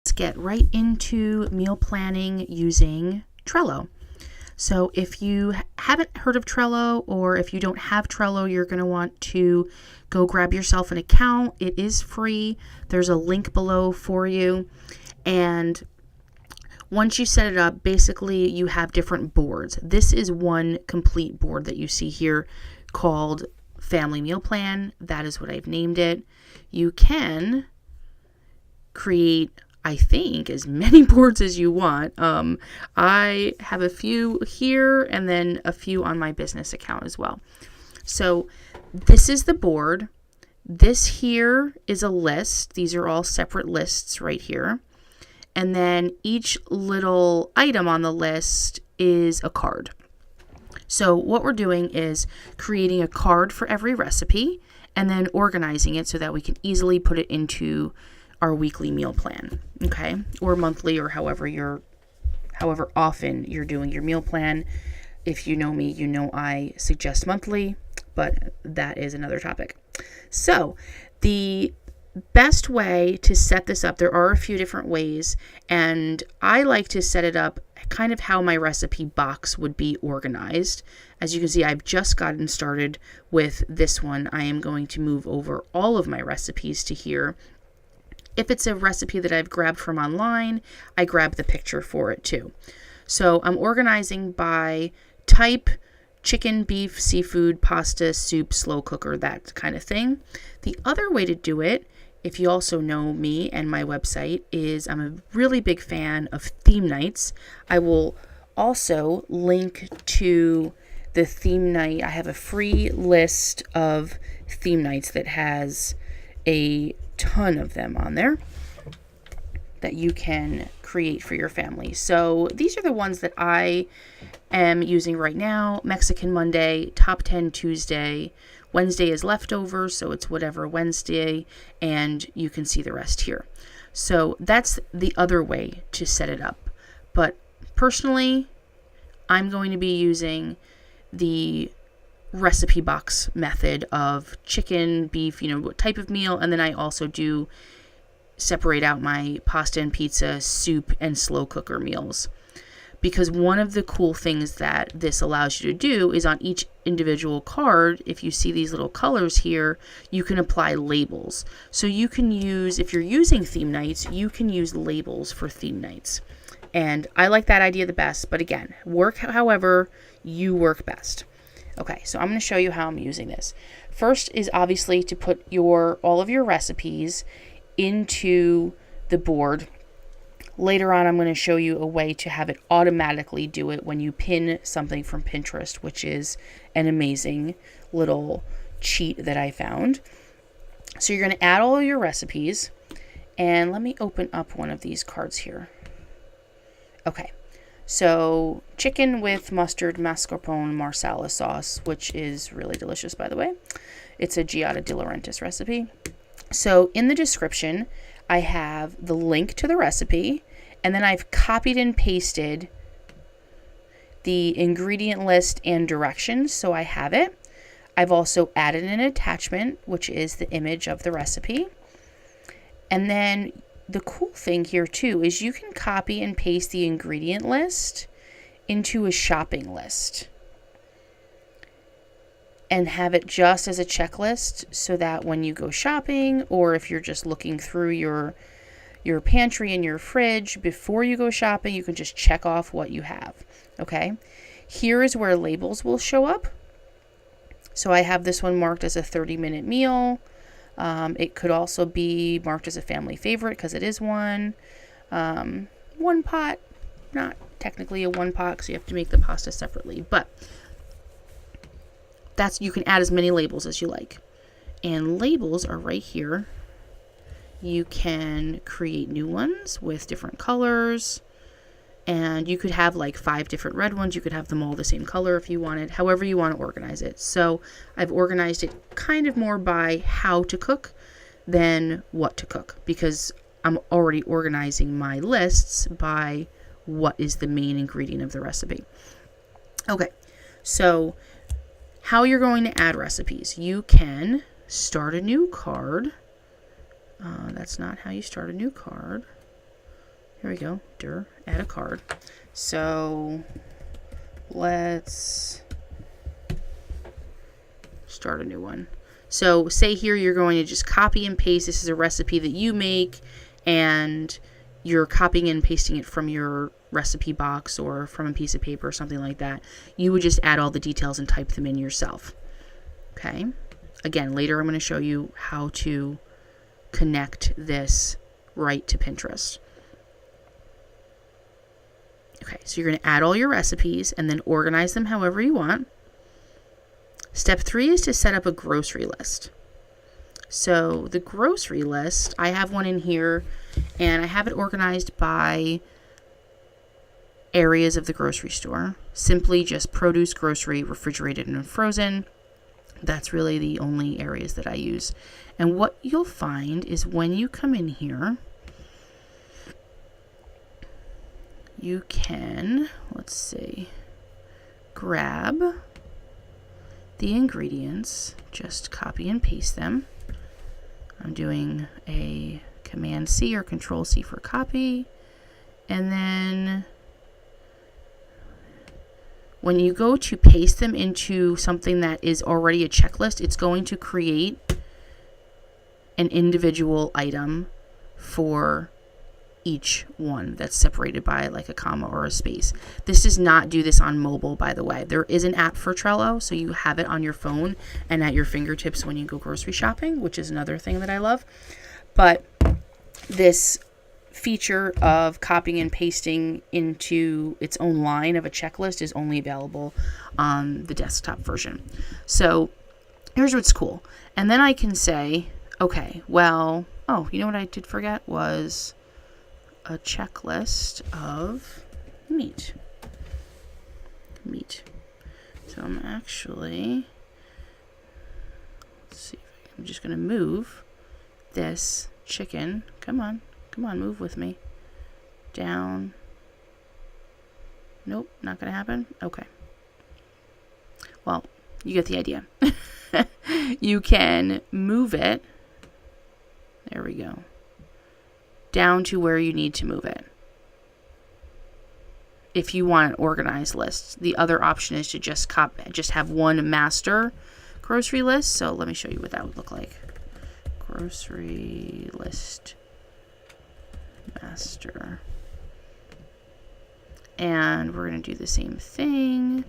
Let's get right into meal planning using Trello. So if you haven't heard of Trello, or if you don't have Trello, you're going to want to go grab yourself an account. It is free. There's a link below for you. And once you set it up, basically you have different boards. This is one complete board that you see here called Family Meal Plan. That is what I've named it. You can create, I think, as many boards as you want. I have a few here and then a few on my business account as well. So this is the board. This here is a list. These are all separate lists right here. And then each little item on the list is a card. So what we're doing is creating a card for every recipe and then organizing it so that we can easily put it into our weekly meal plan, okay? Or monthly, or however often you're doing your meal plan. If you know me, you know I suggest monthly, but that is another topic. So the best way to set this up, there are a few different ways, and I like to set it up kind of how my recipe box would be organized. As you can see, I've just gotten started with this one. I am going to move over all of my recipes to here. If it's a recipe that I've grabbed from online, I grab the picture for it too. So I'm organizing by type: chicken, beef, seafood, pasta, soup, slow cooker, that kind of thing. The other way to do it, if you also know me and my website, is I'm a really big fan of theme nights. I will also link to the theme night. I have a free list of theme nights that has a ton of them on there that you can create for your family. So these are the ones that I am using right now: Mexican Monday, Top 10 Tuesday, Wednesday is leftovers, so it's whatever Wednesday, and you can see the rest here. So that's the other way to set it up. But personally, I'm going to be using the recipe box method of chicken, beef, what type of meal, and then I also do separate out my pasta and pizza, soup, and slow cooker meals. Because one of the cool things that this allows you to do is on each individual card, if you see these little colors here, you can apply labels. So you can use, if you're using theme nights, you can use labels for theme nights. And I like that idea the best, but again, work however you work best. Okay, so I'm going to show you how I'm using this. First is obviously to put all of your recipes into the board. Later on, I'm going to show you a way to have it automatically do it when you pin something from Pinterest, which is an amazing little cheat that I found. So you're going to add all of your recipes, and let me open up one of these cards here. Okay, so chicken with mustard, mascarpone, marsala sauce, which is really delicious, by the way. It's a Giada De Laurentiis recipe. So in the description, I have the link to the recipe, and then I've copied and pasted the ingredient list and directions, so I have it. I've also added an attachment, which is the image of the recipe. And then the cool thing here too is you can copy and paste the ingredient list into a shopping list and have it just as a checklist, so that when you go shopping, or if you're just looking through your pantry and your fridge before you go shopping, you can just check off what you have. Okay, here is where labels will show up. So I have this one marked as a 30-minute meal. It could also be marked as a family favorite because it is one. One pot, not technically a one pot because you have to make the pasta separately, but you can add as many labels as you like. And labels are right here. You can create new ones with different colors, and you could have like 5 different red ones. You could have them all the same color if you wanted, however you want to organize it. So I've organized it kind of more by how to cook than what to cook, because I'm already organizing my lists by what is the main ingredient of the recipe. Okay, so how you're going to add recipes. You can start a new card. That's not how you start a new card. Here we go. Add a card. So let's start a new one. So say here you're going to just copy and paste. This is a recipe that you make, and you're copying and pasting it from your recipe box or from a piece of paper or something like that. You would just add all the details and type them in yourself. Okay. Again, later I'm going to show you how to connect this right to Pinterest. Okay, so you're going to add all your recipes and then organize them however you want. Step 3 is to set up a grocery list. So the grocery list, I have one in here, and I have it organized by areas of the grocery store. Simply just produce, grocery, refrigerated, and frozen. That's really the only areas that I use. And what you'll find is when you come in here, you can, let's see, grab the ingredients, just copy and paste them. I'm doing a Command C or Control C for copy. And then when you go to paste them into something that is already a checklist, it's going to create an individual item for each one that's separated by like a comma or a space. This does not do this on mobile, by the way. There is an app for Trello, so you have it on your phone and at your fingertips when you go grocery shopping, which is another thing that I love. But this feature of copying and pasting into its own line of a checklist is only available on the desktop version. So here's what's cool. And then I can say, okay, well, oh, you know what I did forget was a checklist of meat. So I'm actually, let's see, I'm just going to move this chicken. Come on, move with me. Down. Nope, not going to happen. Okay. Well, you get the idea. You can move it. There we go. Down to where you need to move it. If you want an organized list. The other option is to just have one master grocery list. So let me show you what that would look like. Grocery list master. And we're going to do the same thing.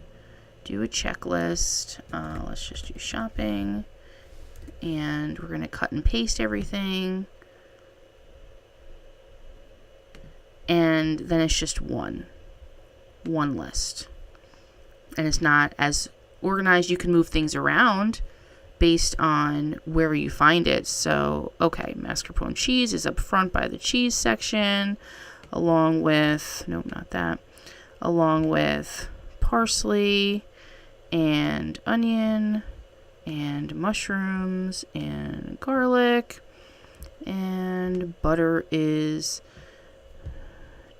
Do a checklist. Let's just do shopping. And we're going to cut and paste everything. And then it's just one list. And it's not as organized. You can move things around based on where you find it. So, okay, mascarpone cheese is up front by the cheese section, along with, nope, not that, along with parsley and onion and mushrooms and garlic, and butter is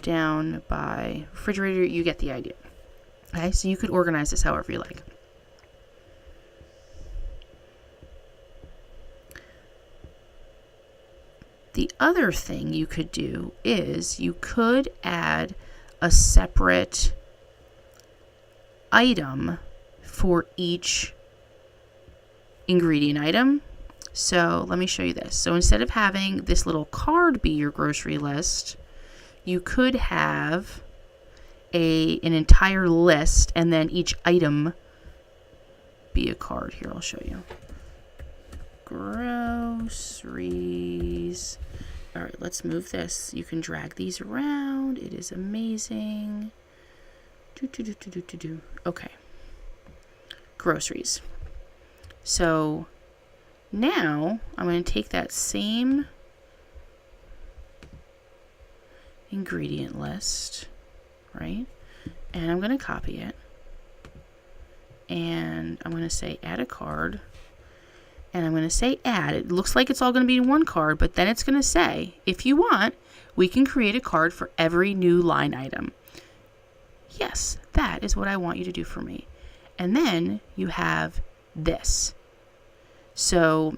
down by refrigerator. You get the idea. Okay, so you could organize this however you like. The other thing you could do is you could add a separate item for each ingredient item. So let me show you this. So instead of having this little card be your grocery list, you could have an entire list and then each item be a card. Here, I'll show you. Groceries. All right, let's move this. You can drag these around. It is amazing. Okay. Groceries. So now I'm going to take that same ingredient list, right? And I'm going to copy it. And I'm going to say add a card. And I'm going to say add. It looks like it's all going to be in one card, but then it's going to say, if you want, we can create a card for every new line item. Yes, that is what I want you to do for me. And then you have this. So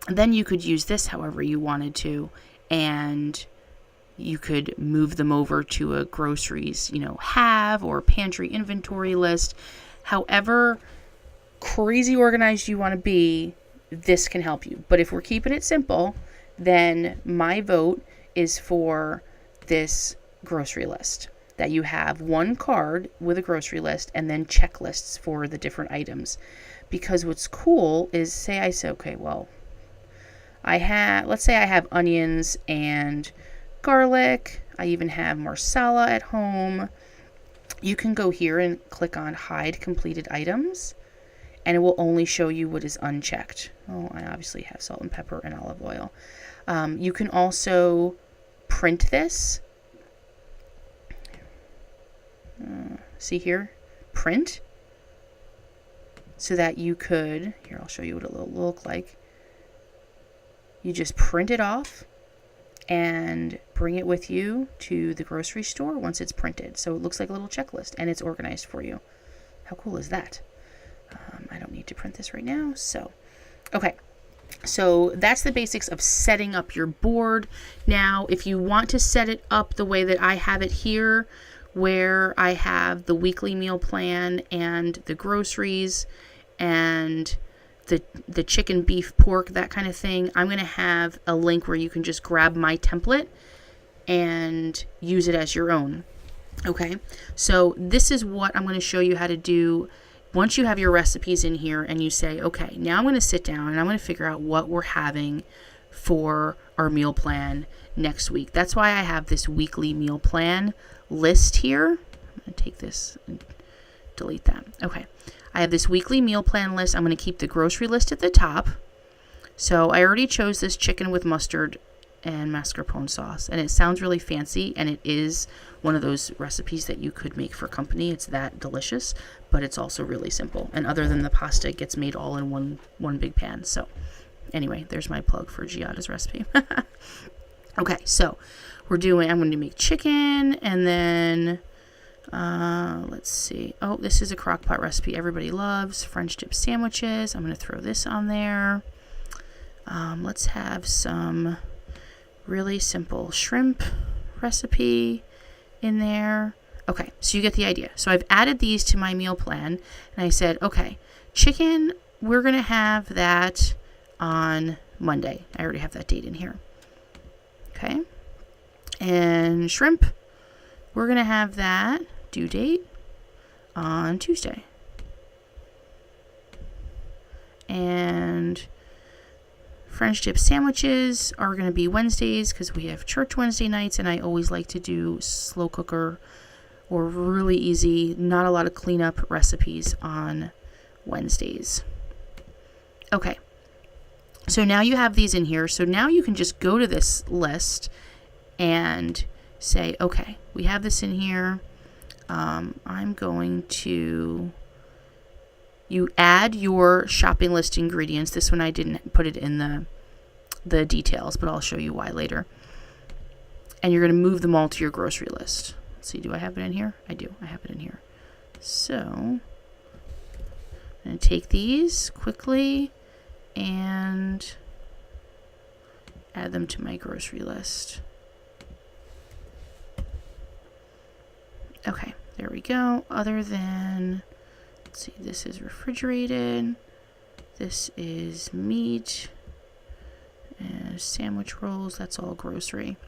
then you could use this however you wanted to, and You could move them over to a groceries, have or pantry inventory list. However crazy organized you want to be, this can help you. But if we're keeping it simple, then my vote is for this grocery list, that you have one card with a grocery list and then checklists for the different items. Because what's cool is, let's say I have onions and garlic. I even have marsala at home. You can go here and click on hide completed items, and it will only show you what is unchecked. Oh, I obviously have salt and pepper and olive oil. You can also print this. See here, print, so that you could, here I'll show you what it will look like. You just print it off and bring it with you to the grocery store once it's printed. So it looks like a little checklist and it's organized for you. How cool is that? I don't need to print this right now. Okay. So that's the basics of setting up your board. Now, if you want to set it up the way that I have it here, where I have the weekly meal plan and the groceries and the chicken, beef, pork, that kind of thing, I'm going to have a link where you can just grab my template and use it as your own. Okay, so this is what I'm going to show you how to do once you have your recipes in here and you say, okay, now I'm going to sit down and I'm going to figure out what we're having for our meal plan next week. That's why I have this weekly meal plan list here. I'm going to take this and delete that. Okay. I have this weekly meal plan list. I'm going to keep the grocery list at the top. So I already chose this chicken with mustard and mascarpone sauce, and it sounds really fancy, and it is one of those recipes that you could make for company. It's that delicious, but it's also really simple. And other than the pasta, it gets made all in one big pan. So anyway, there's my plug for Giada's recipe. Okay, so I'm going to make chicken, and then let's see. Oh, this is a crock pot recipe everybody loves. French dip sandwiches. I'm going to throw this on there. Let's have some really simple shrimp recipe in there. Okay, so you get the idea. So I've added these to my meal plan, and I said, okay, chicken, we're going to have that on Monday. I already have that date in here. Okay. And shrimp, we're going to have that due date on Tuesday. And French dip sandwiches are going to be Wednesdays because we have church Wednesday nights, and I always like to do slow cooker or really easy, not a lot of cleanup recipes on Wednesdays. Okay. So now you have these in here. So now you can just go to this list and say, okay, we have this in here. I'm going to, you add your shopping list ingredients. This one I didn't put it in the details, but I'll show you why later. And you're going to move them all to your grocery list. Let's see, do I have it in here? I do. I have it in here. So I'm going to take these quickly and add them to my grocery list. Okay, there we go. Other than, let's see, this is refrigerated. This is meat. And sandwich rolls, that's all grocery.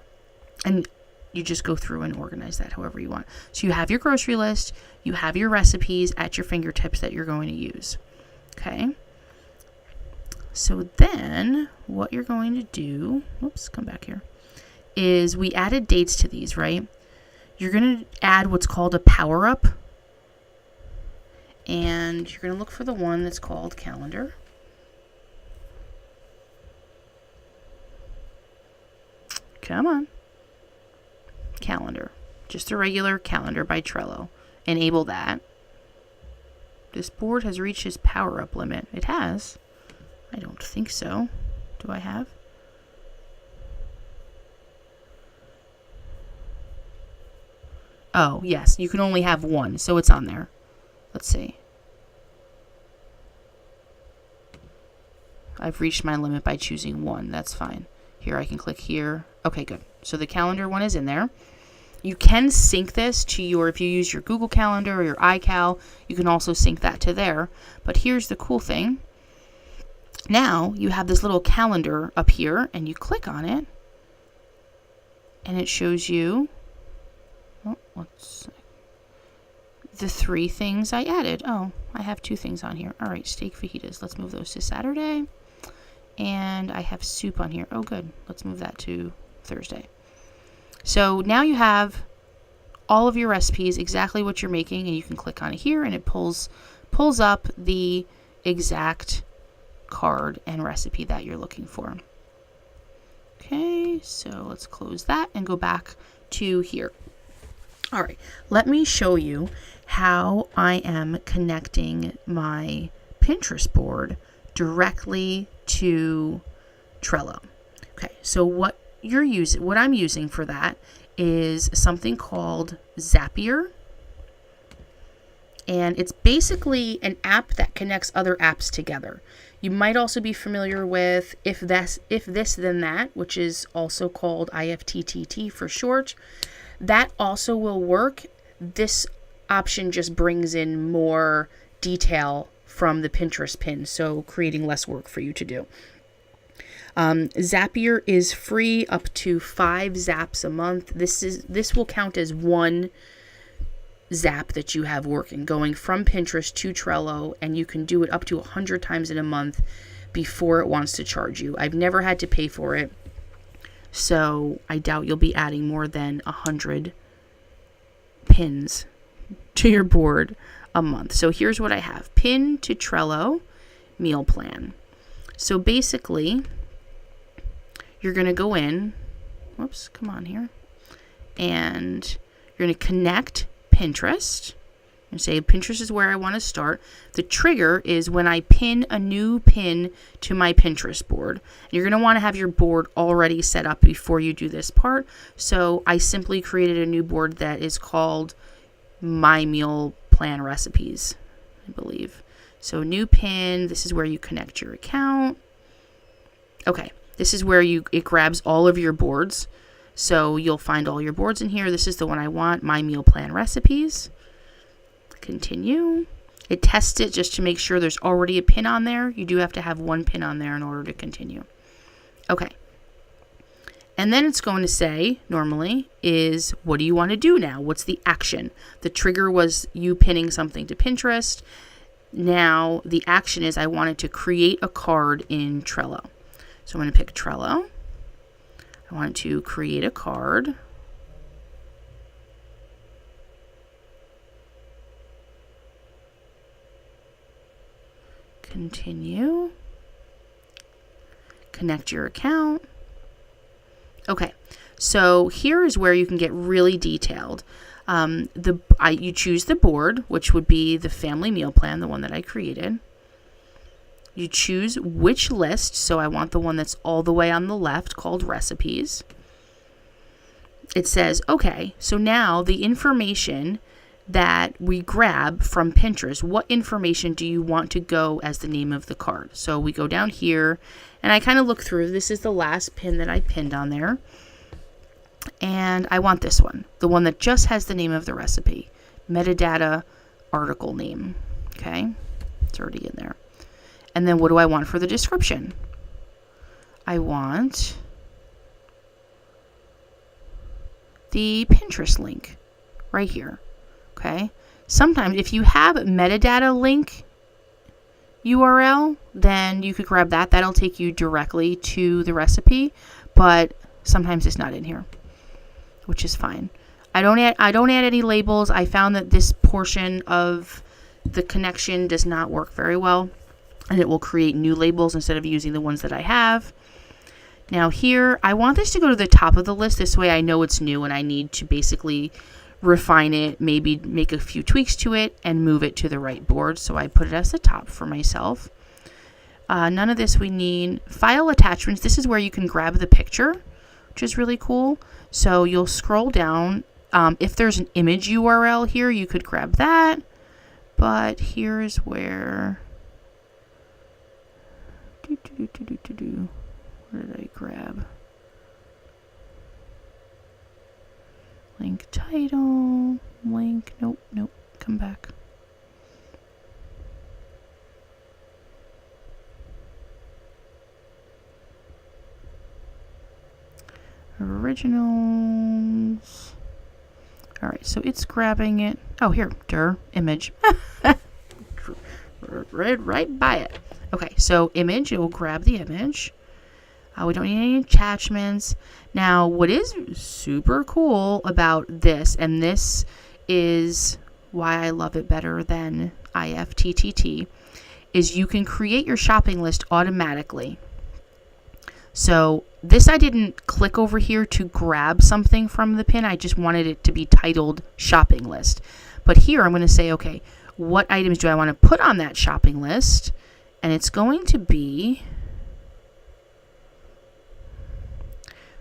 And you just go through and organize that however you want. So you have your grocery list, you have your recipes at your fingertips that you're going to use. Okay. So then what you're going to do, whoops, come back here, is we added dates to these, right? You're going to add what's called a power up. And you're going to look for the one that's called calendar. Come on. Calendar. Just a regular calendar by Trello. Enable that. This board has reached its power up limit. It has. I don't think so. Do I have? Oh, yes. You can only have one, so it's on there. Let's see. I've reached my limit by choosing one. That's fine. Here, I can click here. Okay, good. So the calendar one is in there. You can sync this to your, if you use your Google Calendar or your iCal, you can also sync that to there. But here's the cool thing. Now you have this little calendar up here, and you click on it, and it shows you the 3 things I added. Oh, I have 2 things on here. All right, steak fajitas. Let's move those to Saturday. And I have soup on here. Oh, good. Let's move that to Thursday. So now you have all of your recipes, exactly what you're making, and you can click on it here, and it pulls up the exact card and recipe that you're looking for. Okay, so let's close that and go back to here. All right, let me show you how I am connecting my Pinterest board directly to Trello. Okay, so what I'm using for that is something called Zapier. And it's basically an app that connects other apps together. You might also be familiar with If This Then That, which is also called IFTTT for short. That also will work. This option just brings in more detail from the Pinterest pin, so creating less work for you to do. Zapier is free up to 5 zaps a month. This will count as one zap that you have working, going from Pinterest to Trello, and you can do it up to 100 times in a month before it wants to charge you. I've never had to pay for it, so I doubt you'll be adding more than 100 pins to your board a month. So here's what I have. Pin to Trello meal plan. So basically, you're going to go in, and you're going to connect Pinterest and say Pinterest is where I want to start. The trigger is when I pin a new pin to my Pinterest board. You're going to want to have your board already set up before you do this part. So I simply created a new board that is called My Meal Plan Recipes, I believe. So new pin, this is where you connect your account. Okay. This is where it grabs all of your boards. So you'll find all your boards in here. This is the one I want, My Meal Plan Recipes. Continue. It tests it just to make sure there's already a pin on there. You do have to have one pin on there in order to continue. Okay. And then it's going to say, normally, is what do you want to do now? What's the action? The trigger was you pinning something to Pinterest. Now the action is I wanted to create a card in Trello. So I'm going to pick Trello. I want to create a card. Continue. Connect your account. Okay, so here is where you can get really detailed. You choose the board, which would be the family meal plan, the one that I created. You choose which list, so I want the one that's all the way on the left called recipes. It says, okay, so now the information that we grab from Pinterest, what information do you want to go as the name of the card? So we go down here, and I kind of look through. This is the last pin that I pinned on there. And I want this one, the one that just has the name of the recipe. Metadata article name. Okay, it's already in there. And then what do I want for the description? I want the Pinterest link right here. Okay. Sometimes if you have metadata link URL, then you could grab that. That'll take you directly to the recipe, but sometimes it's not in here, which is fine. I don't add any labels. I found that this portion of the connection does not work very well, and it will create new labels instead of using the ones that I have. Now here, I want this to go to the top of the list. This way I know it's new and I need to basically refine it, maybe make a few tweaks to it and move it to the right board. So I put it as the top for myself. None of this we need. File attachments. This is where you can grab the picture, which is really cool. So you'll scroll down. If there's an image URL here, you could grab that. But here's where... What did I grab? Link title, link, nope, come back. Originals. All right, so it's grabbing it. Oh, here, image. right by it. Okay, so image, it will grab the image. We don't need any attachments. Now, what is super cool about this, and this is why I love it better than IFTTT, is you can create your shopping list automatically. So this, I didn't click over here to grab something from the pin. I just wanted it to be titled shopping list. But here I'm going to say, okay, what items do I want to put on that shopping list? And it's going to be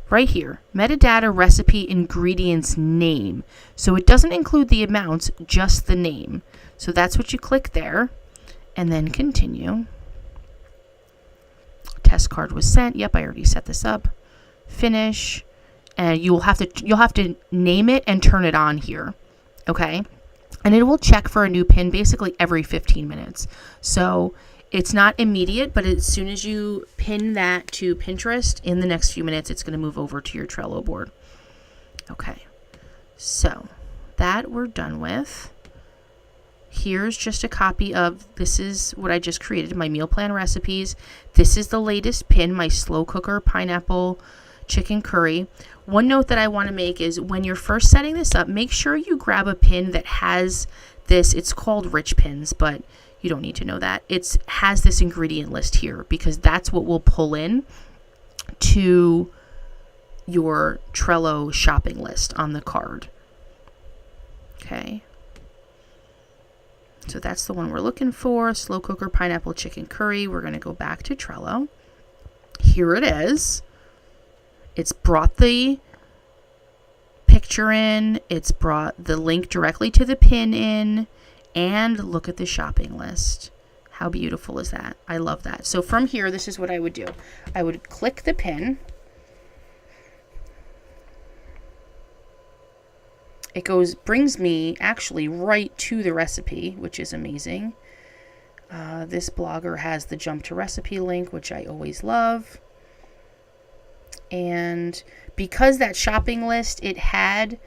right here, metadata, recipe, ingredients, name. So it doesn't include the amounts, just the name. So that's what you click there, and then continue. Test card was sent. Yep, I already set this up. Finish, and you'll have to name it and turn it on here, okay? And it will check for a new pin basically every 15 minutes. So it's not immediate, but as soon as you pin that to Pinterest, in the next few minutes, it's going to move over to your Trello board. Okay, so that we're done with. Here's just a copy of, this is what I just created, my meal plan recipes. This is the latest pin, my slow cooker pineapple chicken curry. One note that I want to make is when you're first setting this up, make sure you grab a pin that has this. It's called rich pins, but you don't need to know that. It has this ingredient list here because that's what will pull in to your Trello shopping list on the card. Okay. So that's the one we're looking for, slow cooker pineapple chicken curry. We're going to go back to Trello. Here it is. It's brought the picture in. It's brought the link directly to the pin in. And look at the shopping list. How beautiful is that? I love that. So from here, this is what I would do. I would click the pin. It brings me actually right to the recipe, which is amazing. This blogger has the jump to recipe link, which I always love. And because that shopping list, it had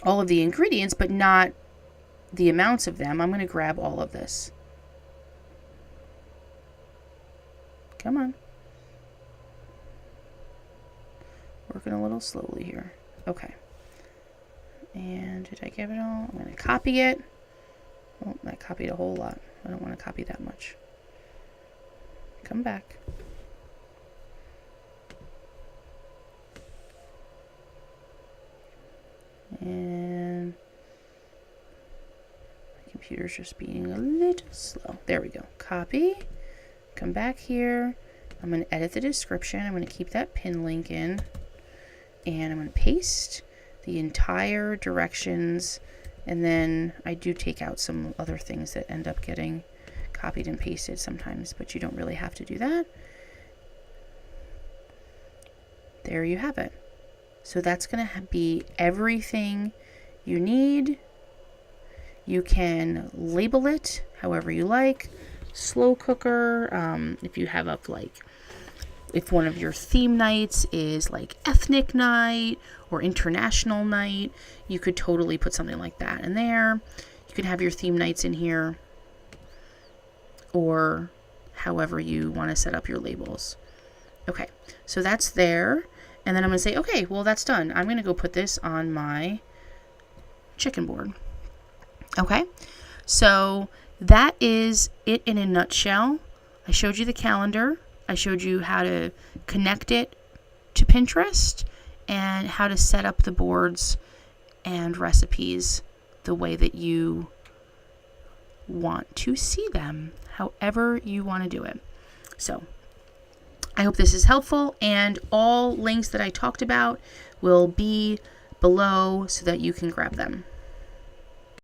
all of the ingredients, but not the amounts of them, I'm going to grab all of this. Come on. Working a little slowly here. Okay. And did I give it all? I'm going to copy it. Oh, I copied a whole lot. I don't want to copy that much. Come back. And my computer's just being a little slow. There we go. Copy. Come back here. I'm going to edit the description. I'm going to keep that pin link in. And I'm going to paste the entire directions. And then I do take out some other things that end up getting copied and pasted sometimes, but you don't really have to do that. There you have it. So that's going to be everything you need. You can label it however you like. Slow cooker, if you have up if one of your theme nights is like ethnic night or international night, you could totally put something like that in there. You can have your theme nights in here or however you want to set up your labels. Okay, so that's there. And then I'm going to say, okay, well, that's done. I'm going to go put this on my chicken board. Okay, so that is it in a nutshell. I showed you the calendar. I showed you how to connect it to Pinterest and how to set up the boards and recipes the way that you want to see them, however you want to do it. So I hope this is helpful, and all links that I talked about will be below so that you can grab them.